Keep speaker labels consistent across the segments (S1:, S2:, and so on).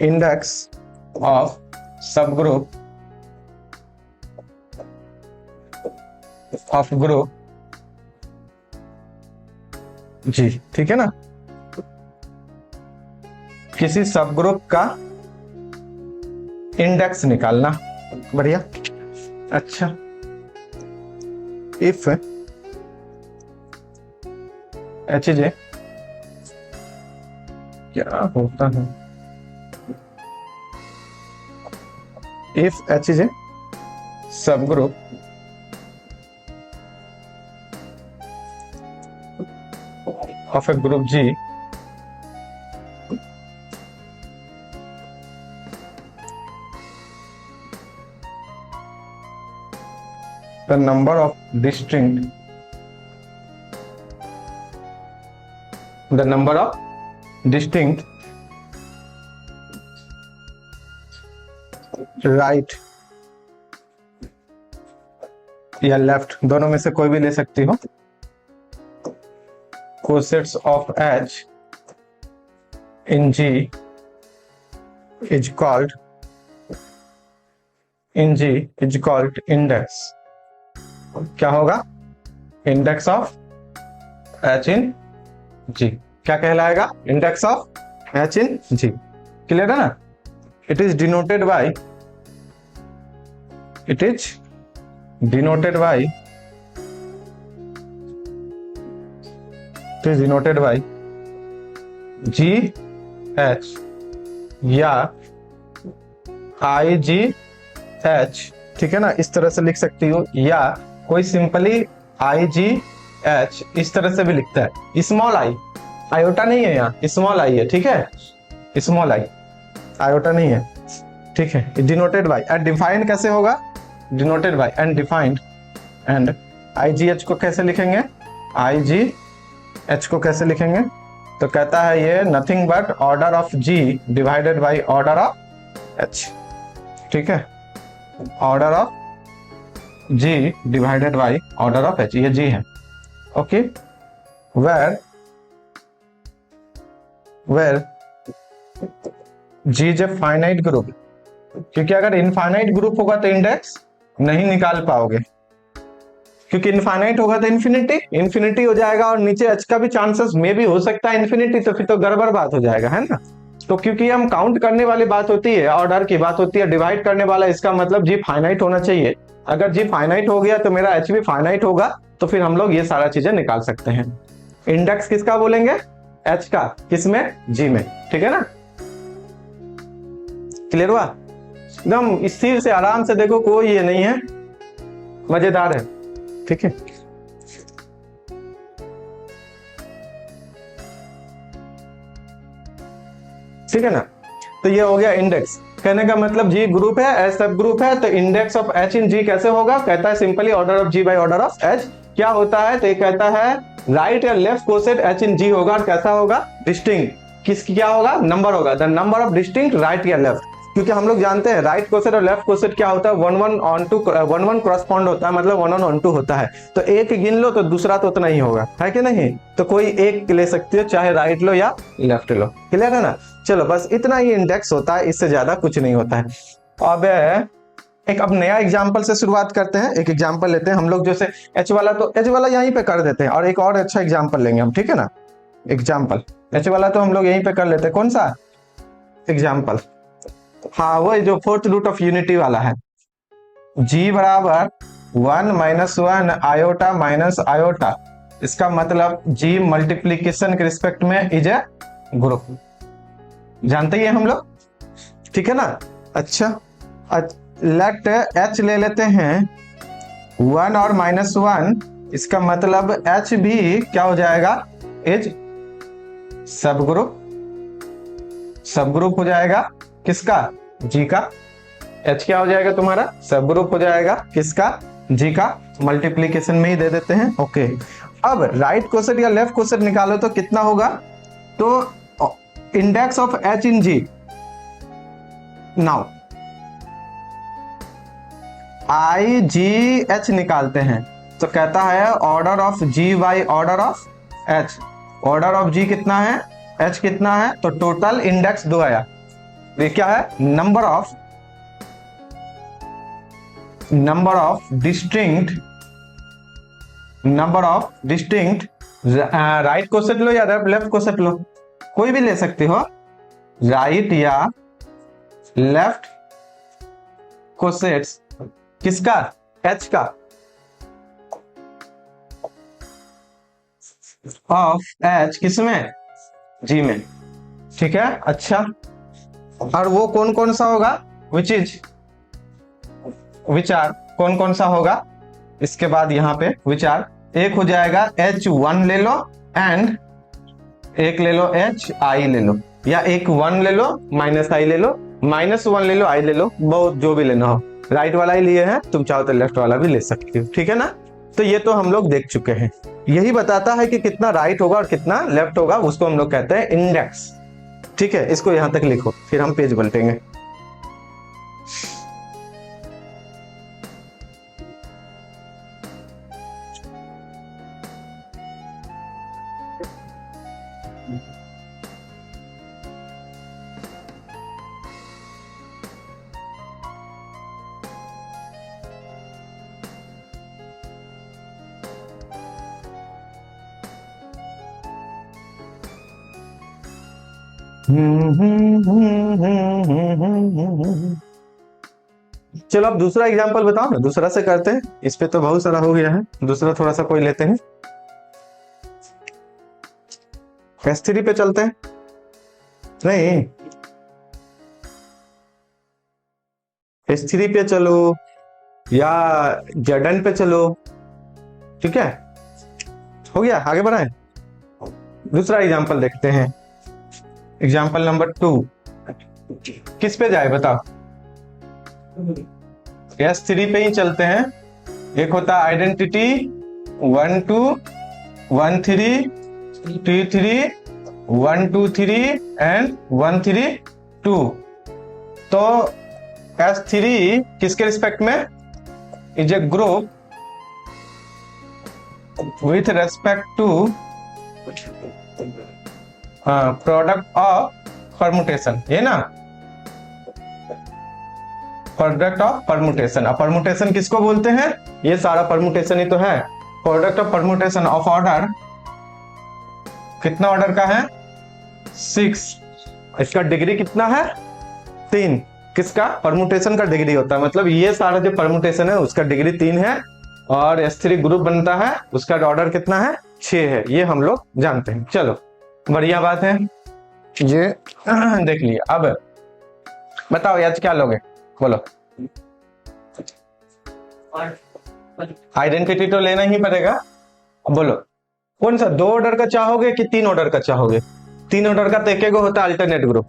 S1: Index of सब group of group जी, ठीक है ना। किसी सब ग्रुप का इंडेक्स निकालना, बढ़िया। अच्छा, इफ एच जे क्या होता है, if H J subgroup of a group G the number of distinct right या लेफ्ट, दोनों में से कोई भी ले सकती हो, cosets of H in G is called index. क्या होगा? Index of H in G. क्या कहलाएगा? Index of H in G. Clear है ना? It is denoted by G H या आई जी एच, ठीक है ना, इस तरह से लिख सकती हो, या कोई सिंपली आई जी एच इस तरह से भी लिखता है। स्मॉल आई, आयोटा नहीं है यहाँ, स्मॉल आई है, ठीक है, स्मॉल आई, आयोटा नहीं है, ठीक है। डिनोटेड बाय एंड डिफाइंड कैसे होगा? Denoted by and defined, and I G H को कैसे लिखेंगे? आई जी एच को कैसे लिखेंगे? तो कहता है ये nothing but order of G divided by order of H, ठीक है, order of G divided by order of H, ये जी है, okay. Where G is a finite group, क्योंकि अगर इनफाइनाइट ग्रुप होगा तो इंडेक्स नहीं निकाल पाओगे, क्योंकि इनफाइनाइट होगा तो इन्फिनिटी हो जाएगा, और नीचे एच का भी चांसेस में भी हो सकता है इन्फिनिटी, तो फिर तो गड़बड़ बात हो जाएगा, है ना। तो क्योंकि हम काउंट करने वाली बात होती है, ऑर्डर की बात होती है, डिवाइड करने वाला, इसका मतलब जी फाइनाइट होना चाहिए। अगर जी फाइनाइट हो गया तो मेरा एच भी फाइनाइट होगा, तो फिर हम लोग ये सारा चीजें निकाल सकते हैं। इंडेक्स किसका बोलेंगे? एच का। किसमें? जी में, ठीक है ना। क्लियर हुआ? एकदम स्थिर से आराम से देखो, कोई ये नहीं है, मजेदार है, ठीक है। ठीक है ना। तो ये हो गया इंडेक्स। कहने का मतलब जी ग्रुप है, एच सब ग्रुप है, तो index of H in G कैसे होगा? कहता है simply order of G by order of H. क्या होता है? तो ये कहता है राइट या left coset H in G होगा, और कैसा होगा? डिस्टिंक्ट। किसकी क्या होगा? नंबर होगा, the number of distinct right या लेफ्ट, क्योंकि हम लोग जानते हैं राइट कोसेट और लेफ्ट कोसेट क्या होता है? 1 1 क्रॉसपॉन्ड होता है, मतलब 1 1 2 होता है। तो एक गिन लो तो दूसरा तो उतना ही होगा, है कि नहीं? तो कोई एक ले सकती हो, चाहे राइट लो या लेफ्ट लो। क्लियर है ना? चलो बस इतना ही इंडेक्स होता है, इससे ज्यादा कुछ नहीं होता है। अब नया एग्जांपल से शुरुआत करते हैं। एक एग्जांपल लेते हैं हम लोग, जैसे एच वाला, तो एच वाला यहीं पे कर देते हैं, और एक और अच्छा एग्जांपल लेंगे हम, ठीक है ना। एग्जांपल एच वाला तो हम लोग यहीं पे कर लेते हैं। कौन सा एग्जांपल? हाँ, वो जो फोर्थ रूट ऑफ यूनिटी वाला है, जी बराबर 1 - 1 आयोटा माइनस आयोटा। इसका मतलब जी मल्टीप्लीकेशन के रिस्पेक्ट में इज ए ग्रुप, जानते ही है हम लोग, ठीक है ना। अच्छा, लेट एच ले लेते हैं 1 और -1, इसका मतलब एच भी क्या हो जाएगा? इज सब ग्रुप हो जाएगा। किसका? जी का। एच क्या हो जाएगा तुम्हारा? सब ग्रुप हो जाएगा। किसका? जी का। मल्टीप्लीकेशन में ही दे देते हैं, ओके। अब राइट कोसेट या लेफ्ट कोसेट निकालो तो कितना होगा? तो index of H in G, now I G H निकालते हैं, तो कहता है order of G by order of H. Order of G कितना है? एच कितना है? तो टोटल इंडेक्स 2 आया, ये क्या है, number of distinct right coset लो या लेफ्ट कोसेट लो, कोई भी ले सकते हो, राइट या लेफ्ट कोसेट्स किसका, एच का, ऑफ एच किसमें, जी में, ठीक है। अच्छा, और वो कौन कौन सा होगा, विचार कौन कौन सा होगा, इसके बाद यहाँ पे विचार, एक हो जाएगा H1 ले लो एंड एक ले लो HI ले लो, या एक 1 ले लो माइनस I ले लो, -1 ले लो I ले लो, बहुत जो भी लेना हो, राइट वाला ही लिए हैं, तुम चाहो तो लेफ्ट वाला भी ले सकते हो, ठीक है ना। तो ये तो हम लोग देख चुके हैं, यही बताता है कि कितना राइट होगा और कितना लेफ्ट होगा, उसको हम लोग कहते हैं इंडेक्स, ठीक है। इसको यहां तक लिखो, फिर हम पेज पलटेंगे। चलो अब दूसरा एग्जांपल बताओ ना, दूसरा से करते हैं, इस पे तो बहुत सारा हो गया है, दूसरा थोड़ा सा कोई लेते हैं, S3 पे चलते हैं, नहीं S3 पे चलो या Zn पे चलो, ठीक है, हो गया, आगे बढ़ाएं। दूसरा एग्जांपल देखते हैं, एग्जाम्पल नंबर 2 किस पे जाए बताओ, S3 पे ही चलते हैं। एक होता है आइडेंटिटी 1 2 1 3 2 3 1 2 3 एंड 1 3 2। तो S3 किसके रिस्पेक्ट में, is a group with respect to product of permutation, ये ना, प्रोडक्ट ऑफ परमुटेशन। अब परमुटेशन किसको बोलते हैं, ये सारा परमुटेशन ही तो है, product of permutation of order, कितना ऑर्डर का है 6, इसका डिग्री कितना है 3, किसका, परमुटेशन का डिग्री होता है, मतलब ये सारा जो परमुटेशन है उसका डिग्री 3 है, और S3 ग्रुप बनता है, उसका ऑर्डर कितना है 6 है, ये हम लोग जानते हैं। चलो बढ़िया बात है, ये देख लिया। अब बताओ आज क्या लोगे, बोलो, आइडेंटिटी तो लेना ही पड़ेगा, अब बोलो कौन सा, 2 ऑर्डर का चाहोगे कि 3 ऑर्डर का चाहोगे, 3 ऑर्डर का तो एक होता है अल्टरनेट ग्रुप,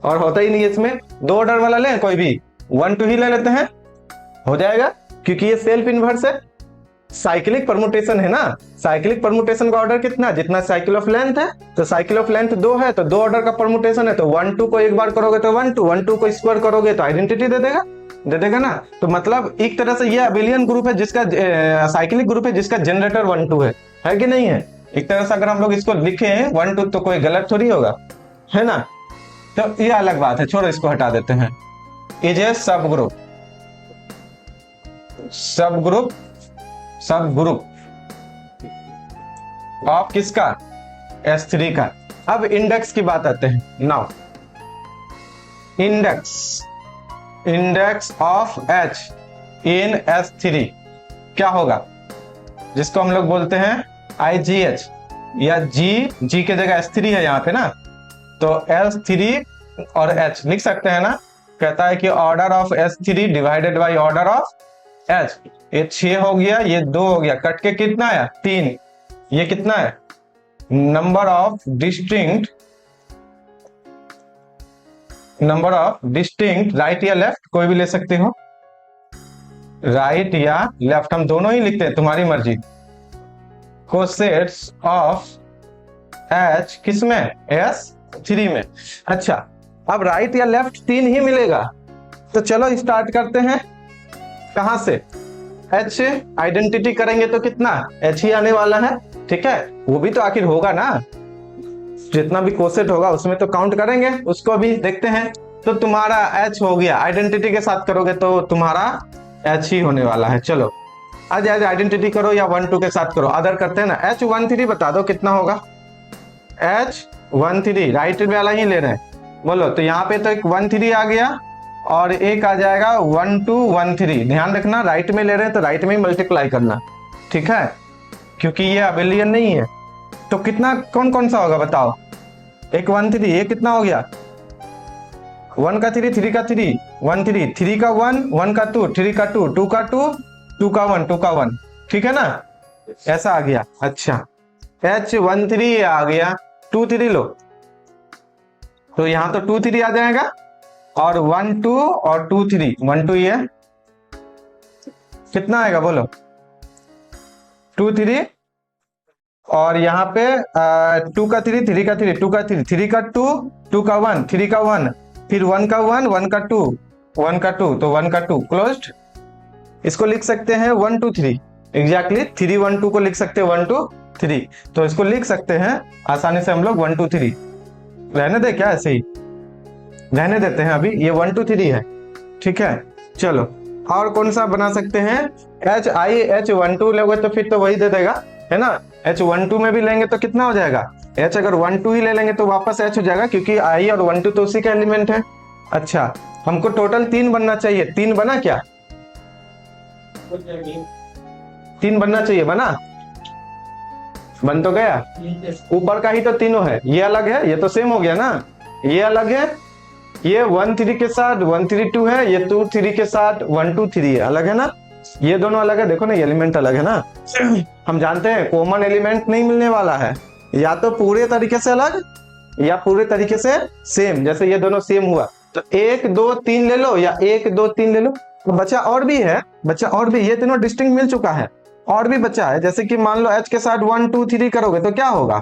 S1: और होता ही नहीं है इसमें, 2 ऑर्डर वाला ले, कोई भी 1 2 ही ले लेते हैं, हो जाएगा, क्योंकि ये सेल्फ इनवर्स है, साइक्लिक परमुटेशन है ना, साइक्लिक परमुटेशन का ऑर्डर कितना, जितना साइकिल ऑफ लेंथ है, तो साइकिल ऑफ लेंथ 2 है, तो 2 ऑर्डर का परमुटेशन है, तो 1 2 को एक बार करोगे तो 1 2, 1 2 को स्क्वायर करोगे तो आइडेंटिटी दे देगा ना। तो मतलब एक तरह से ये अबेलियन ग्रुप है जिसका साइक्लिक ग्रुप है जिसका जनरेटर 1 2 है कि नहीं है, एक तरह से अगर हम लोग इसको लिखे 1 2 तो कोई गलत थोड़ी होगा, है ना। तो ये अलग बात है, छोड़ो इसको हटा देते हैं। इज ए सब ग्रुप ऑफ किसका, S3 का। अब इंडेक्स की बात आते हैं, now index of H in S3 क्या होगा, जिसको हम लोग बोलते हैं IGH, या G के जगह S3 है यहाँ पे ना, तो S3 और H लिख सकते हैं ना। कहता है कि order of S3 divided by order of H, ये 6 हो गया, ये 2 हो गया, कट के कितना है 3, ये कितना है नंबर ऑफ डिस्टिंक्ट राइट या लेफ्ट, कोई भी ले सकते हो, राइट या लेफ्ट, हम दोनों ही लिखते हैं, तुम्हारी मर्जी, कोसेट्स ऑफ H किसमें, S3 में। अच्छा, अब राइट या लेफ्ट 3 ही मिलेगा, तो चलो स्टार्ट करते हैं, कहां से, H आइडेंटिटी करेंगे तो कितना H ही आने वाला है, ठीक है, वो भी तो आखिर होगा ना, जितना भी कोसेट होगा उसमें तो काउंट करेंगे, उसको भी देखते हैं। तो तुम्हारा H हो गया, आइडेंटिटी के साथ करोगे तो तुम्हारा H ही होने वाला है। चलो आज आइडेंटिटी करो या 1 2 के साथ करो, अदर करते हैं ना। H13 बता दो कितना होगा। H13 राइट वाला ही ले रहे हैं, बोलो। तो यहाँ पे तो एक 13 आ गया और एक आ जाएगा 1213। ध्यान रखना राइट में ले रहे हैं तो राइट में ही मल्टीप्लाई करना, ठीक है, क्योंकि ये अबेलियन नहीं है। तो कितना कौन कौन सा होगा बताओ। एक 13, ये कितना हो गया, 1 का 3, 3 का 3, 1 3, 3 का 1, 1 का 2, 3 का 2, 2 का 2, 2 का 1, 2 का 1, ठीक है ना, ऐसा आ गया। अच्छा H13 आ गया, 2 3 लो तो यहां तो 2 3 आ जाएगा और 1 2 और 2 3, 1 2 ये कितना आएगा बोलो, 2 3 और यहाँ पे 2 का 3, 3 का 3, 2 का 3, 3 का 2, 2 का 1, 3 का 1, फिर 1 का 1, 1 का 2, 1 का 2, तो 1 का 2 क्लोज्ड। इसको लिख सकते हैं 1 2 3, एग्जैक्टली 3 1 2 को लिख सकते हैं 1 2 3, तो इसको लिख सकते हैं आसानी से हम लोग 1 2 3। रहने दे क्या, ऐसे ही रहने देते हैं, अभी ये 1 2 3 है, ठीक है। चलो और कौन सा बना सकते हैं, H12 लोगे तो फिर तो वही दे देगा, है ना। H12 में भी लेंगे तो कितना हो जाएगा, H अगर 1 2 ही ले लेंगे तो वापस H हो जाएगा, क्योंकि I और 1 2 तो उसी का एलिमेंट है। अच्छा हमको टोटल 3 बनना चाहिए, 3 बना क्या, 3 बनना चाहिए, बना, बन तो गया। ऊपर का ही तो तीनों है, ये अलग है, ये तो सेम हो गया ना, ये अलग है, ये 1 3 के साथ 1 3 2 है, ये 2 3 के साथ 1 2 3 है, अलग है ना, ये दोनों अलग है। देखो ना ये एलिमेंट अलग है ना। हम जानते हैं कॉमन एलिमेंट नहीं मिलने वाला है, या तो पूरे तरीके से अलग या पूरे तरीके से सेम। जैसे ये दोनों सेम हुआ तो 1 2 3 ले लो या 1 2 3 ले लो। तो बचा और भी है, बचा और भी, ये तीनों डिस्टिंक्ट मिल चुका है, और भी बचा है। जैसे कि मान लो H के साथ 1 2 3 करोगे तो क्या होगा,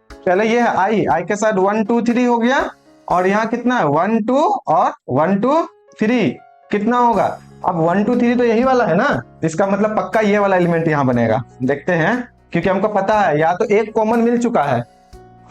S1: पहले ये है I के साथ 1 2 3 हो गया, और यहाँ कितना है 1 2 और 1 2 3 कितना होगा। अब 1 2 3 तो यही वाला है ना, इसका मतलब पक्का ये वाला एलिमेंट यहाँ बनेगा। देखते हैं, क्योंकि हमको पता है या तो एक कॉमन मिल चुका है,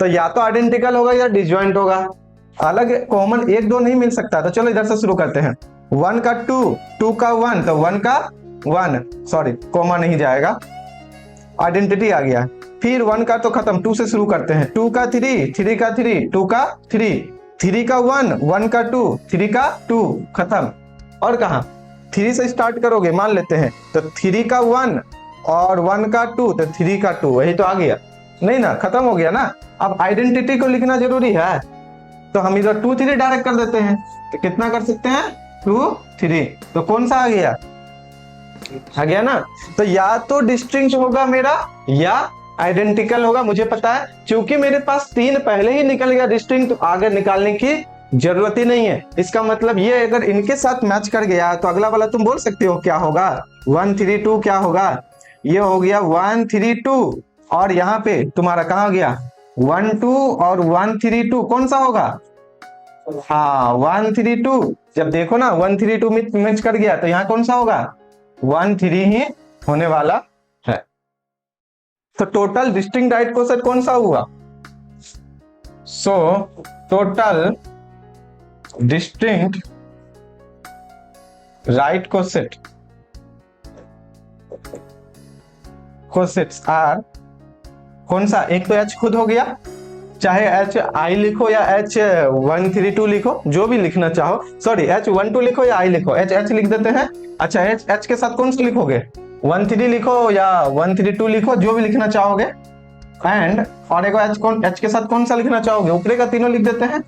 S1: तो या तो आइडेंटिकल होगा या डिसजॉइंट होगा, अलग कॉमन 1 2 नहीं मिल सकता। तो चलो इधर से शुरू करते हैं, 1 का 2, 2 का 1, तो 1 का 1, सॉरी कॉमा नहीं जाएगा, आइडेंटिटी आ गया। फिर 1 का तो खत्म, 2 से शुरू करते हैं, 2 का 3, 3 का 3, 2 का 3, 3 का 1, 1 का 2, 3 का 2 खत्म। और कहा 3 से स्टार्ट करोगे मान लेते हैं, तो 3 का 1 और 1 का 2, तो 3 का 2, वही तो आ गया नहीं ना, खत्म हो गया ना। अब आइडेंटिटी को लिखना जरूरी है, तो हम इधर 2 3 डायरेक्ट कर देते हैं, तो कितना कर सकते हैं 2 3, तो कौन सा आ गया, आ गया ना। तो या तो डिस्टिंक्ट होगा मेरा या आइडेंटिकल होगा, मुझे पता है, क्योंकि मेरे पास 3 पहले ही निकल गया डिस्टिंक्ट, तो आगे निकालने की जरूरत ही नहीं है। इसका मतलब ये अगर इनके साथ मैच कर गया तो अगला वाला तुम बोल सकते हो क्या होगा, 1 3 2 क्या होगा, ये हो गया 1 3 2, और यहाँ पे तुम्हारा कहाँ गया 1 2 और 1 3 2, कौन सा होगा, हाँ 1 3 2। जब देखो ना 1 3 2 मैच कर गया तो यहाँ कौन सा होगा 1 3 ही होने वाला है। तो टोटल डिस्टिंक्ट राइट कोसेट कौन सा हुआ, so total distinct right cosets are, कौन सा, एक तो H खुद हो गया, चाहे HI लिखो या H132 लिखो, जो भी लिखना चाहो, सॉरी H12 लिखो या I लिखो, H लिख देते हैं। अच्छा H के साथ कौन सा लिखोगे, 1 3 लिखो या 1 3 2 लिखो, जो भी लिखना चाहोगे। एंड और एक H के साथ कौन सा लिखना चाहोगे, ऊपरे का तीनों लिख देते हैं,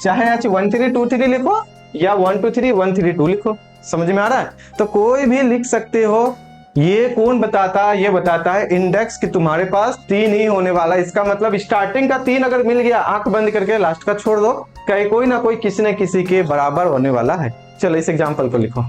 S1: चाहे H1 3 2 3 लिखो या 1 2 3 1 3 2 लिखो। समझ में आ रहा है, तो कोई भी लिख सकते हो। ये कौन बताता है, ये बताता है इंडेक्स कि तुम्हारे पास 3 ही होने वाला है। इसका मतलब स्टार्टिंग का 3 अगर मिल गया, आंख बंद करके लास्ट का छोड़ दो, कहीं कोई ना कोई किसी न किसी के बराबर होने वाला है। चलो इस एग्जांपल को लिखो।